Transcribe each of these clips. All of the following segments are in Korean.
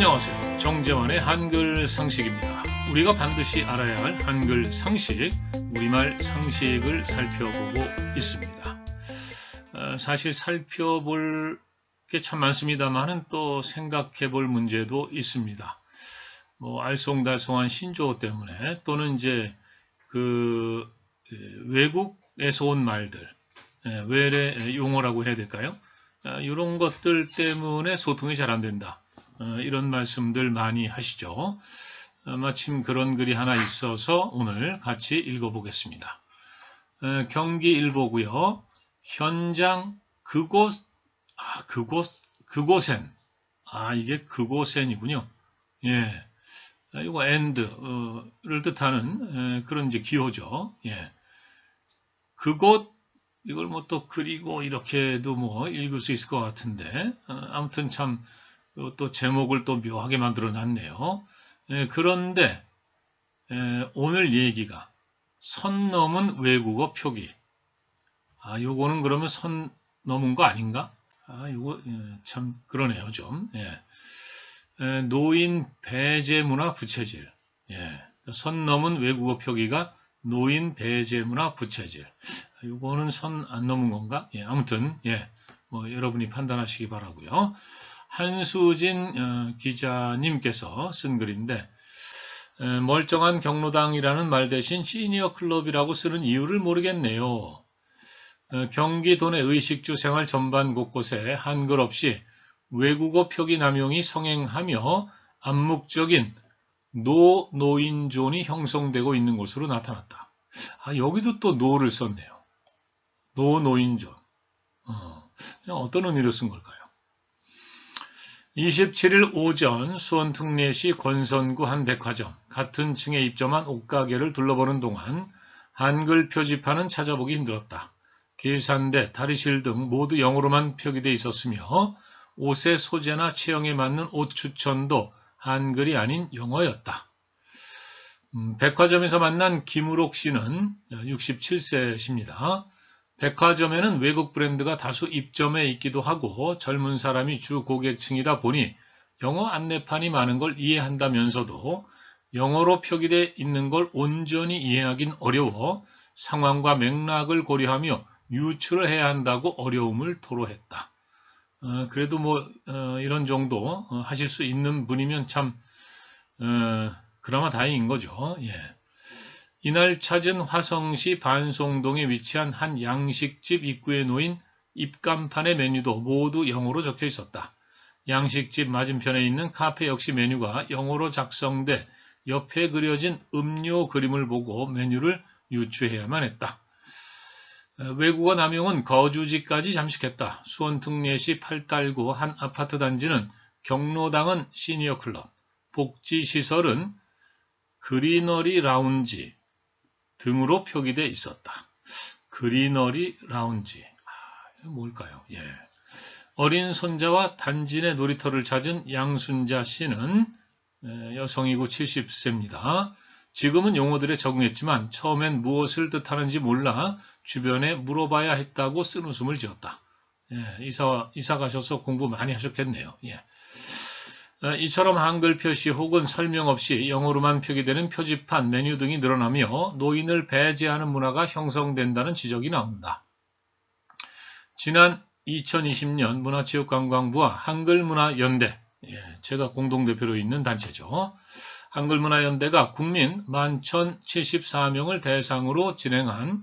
안녕하세요. 정재환의 한글 상식입니다. 우리가 반드시 알아야 할 한글 상식, 우리말 상식을 살펴보고 있습니다. 사실 살펴볼 게 참 많습니다만은 또 생각해 볼 문제도 있습니다. 알쏭달쏭한 신조어 때문에 또는 이제 외국에서 온 말들, 외래 용어라고 해야 될까요? 이런 것들 때문에 소통이 잘 안 된다. 이런 말씀들 많이 하시죠. 마침 그런 글이 하나 있어서 오늘 같이 읽어보겠습니다. 경기일보고요. 현장 그곳엔. 이게 그곳엔이군요. 예. 이거 and를 뜻하는 그런 이제 기호죠. 예. 그곳, 이걸 또 그리고 이렇게도 읽을 수 있을 것 같은데, 아무튼 참, 또 제목을 또 묘하게 만들어 놨네요. 그런데, 오늘 얘기가 선 넘은 외국어 표기. 요거는 그러면 선 넘은 거 아닌가? 요거, 참, 그러네요, 좀. 예. 노인 배제 문화 부채질. 예. 선 넘은 외국어 표기가 노인 배제 문화 부채질. 요거는 선 안 넘은 건가? 예. 아무튼, 예. 여러분이 판단하시기 바라고요. 한수진 기자님께서 쓴 글인데, 멀쩡한 경로당이라는 말 대신 시니어 클럽이라고 쓰는 이유를 모르겠네요. 경기도 내 의식주 생활 전반 곳곳에 한글 없이 외국어 표기 남용이 성행하며 암묵적인 노인존이 형성되고 있는 것으로 나타났다. 여기도 또 노를 썼네요. 노인존. 어떤 의미로 쓴 걸까요? 27일 오전 수원 특례시 권선구 한 백화점, 같은 층에 입점한 옷가게를 둘러보는 동안 한글 표지판은 찾아보기 힘들었다. 계산대, 다리실 등 모두 영어로만 표기되어 있었으며 옷의 소재나 체형에 맞는 옷 추천도 한글이 아닌 영어였다. 백화점에서 만난 김우록 씨는 67세십니다. 백화점에는 외국 브랜드가 다수 입점해 있기도 하고 젊은 사람이 주 고객층이다 보니 영어 안내판이 많은 걸 이해한다면서도 영어로 표기되어 있는 걸 온전히 이해하긴 어려워 상황과 맥락을 고려하며 유추를 해야 한다고 어려움을 토로했다. 그래도 이런 정도 하실 수 있는 분이면 참 그나마 다행인 거죠. 예. 이날 찾은 화성시 반송동에 위치한 한 양식집 입구에 놓인 입간판의 메뉴도 모두 영어로 적혀 있었다. 양식집 맞은편에 있는 카페 역시 메뉴가 영어로 작성돼 옆에 그려진 음료 그림을 보고 메뉴를 유추해야만 했다. 외국어 남용은 거주지까지 잠식했다. 수원 특례시 팔달구 한 아파트 단지는 경로당은 시니어클럽, 복지시설은 그리너리 라운지 등으로 표기되어 있었다. 그리너리 라운지. 뭘까요? 예. 어린 손자와 단지 내 놀이터를 찾은 양순자 씨는 여성이고 70세입니다. 지금은 용어들에 적응했지만 처음엔 무엇을 뜻하는지 몰라 주변에 물어봐야 했다고 쓴웃음을 지었다. 예, 이사 가셔서 공부 많이 하셨겠네요. 예. 이처럼 한글 표시 혹은 설명 없이 영어로만 표기되는 표지판, 메뉴 등이 늘어나며 노인을 배제하는 문화가 형성된다는 지적이 나온다. 지난 2020년 문화체육관광부와 한글문화연대, 제가 공동대표로 있는 단체죠. 한글문화연대가 국민 11,074명을 대상으로 진행한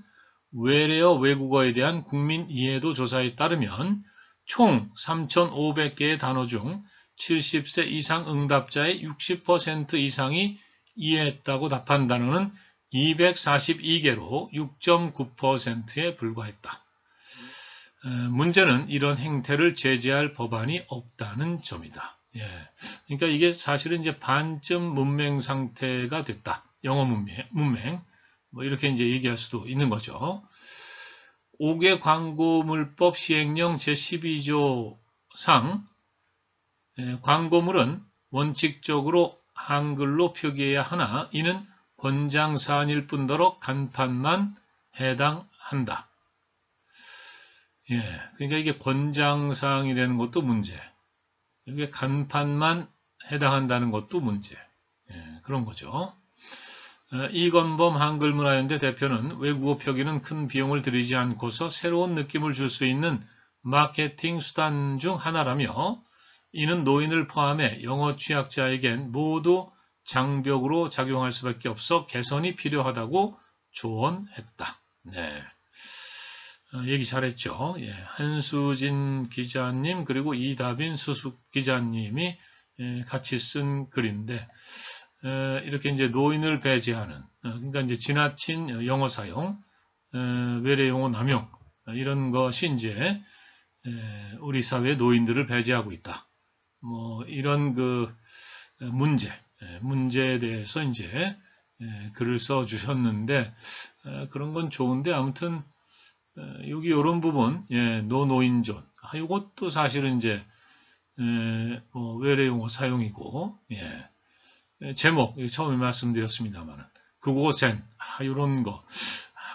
외래어 외국어에 대한 국민 이해도 조사에 따르면 총 3,500개의 단어 중 70세 이상 응답자의 60% 이상이 이해했다고 답한 단어는 242개로 6.9%에 불과했다. 문제는 이런 행태를 제재할 법안이 없다는 점이다. 예. 그러니까 이게 사실은 이제 반쯤 문맹 상태가 됐다. 영어 문맹. 이렇게 이제 얘기할 수도 있는 거죠. 5개 광고물법 시행령 제12조상 광고물은 원칙적으로 한글로 표기해야 하나 이는 권장사안일 뿐더러 간판만 해당한다. 그러니까 이게 권장사항이라는 것도 문제. 이게 간판만 해당한다는 것도 문제. 그런 거죠. 이건범 한글문화연대 대표는 외국어 표기는 큰 비용을 들이지 않고서 새로운 느낌을 줄 수 있는 마케팅 수단 중 하나라며 이는 노인을 포함해 영어 취약자에겐 모두 장벽으로 작용할 수밖에 없어 개선이 필요하다고 조언했다. 네. 얘기 잘했죠. 예, 한수진 기자님 그리고 이다빈 수숙 기자님이 같이 쓴 글인데 이렇게 이제 노인을 배제하는 그러니까 이제 지나친 영어 사용, 외래 용어 남용 이런 것이 이제 우리 사회의 노인들을 배제하고 있다. 뭐 이런 그 문제에 대해서 이제 글을 써 주셨는데 그런 건 좋은데 아무튼 여기 이런 부분 노노인존 이것도 사실은 이제 외래 용어 사용이고 제목 처음에 말씀드렸습니다만 그곳엔 이런 거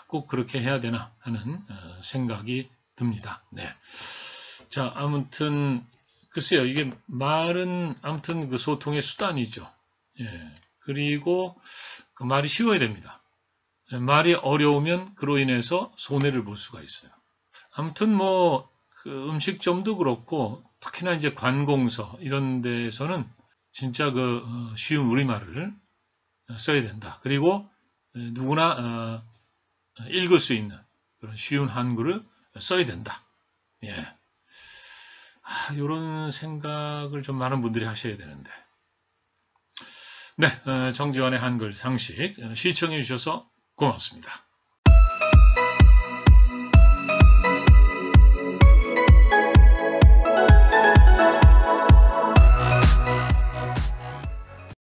꼭 그렇게 해야 되나 하는 생각이 듭니다. 네. 자, 아무튼 글쎄요, 이게 말은 아무튼 그 소통의 수단이죠. 그리고 그 말이 쉬워야 됩니다. 말이 어려우면 그로 인해서 손해를 볼 수가 있어요. 아무튼 뭐 그 음식점도 그렇고 특히나 이제 관공서 이런 데서는 진짜 그 쉬운 우리말을 써야 된다. 그리고 누구나 읽을 수 있는 그런 쉬운 한글을 써야 된다. 이런 생각을 좀 많은 분들이 하셔야 되는데. 네, 정지환의 한글 상식 시청해 주셔서 고맙습니다.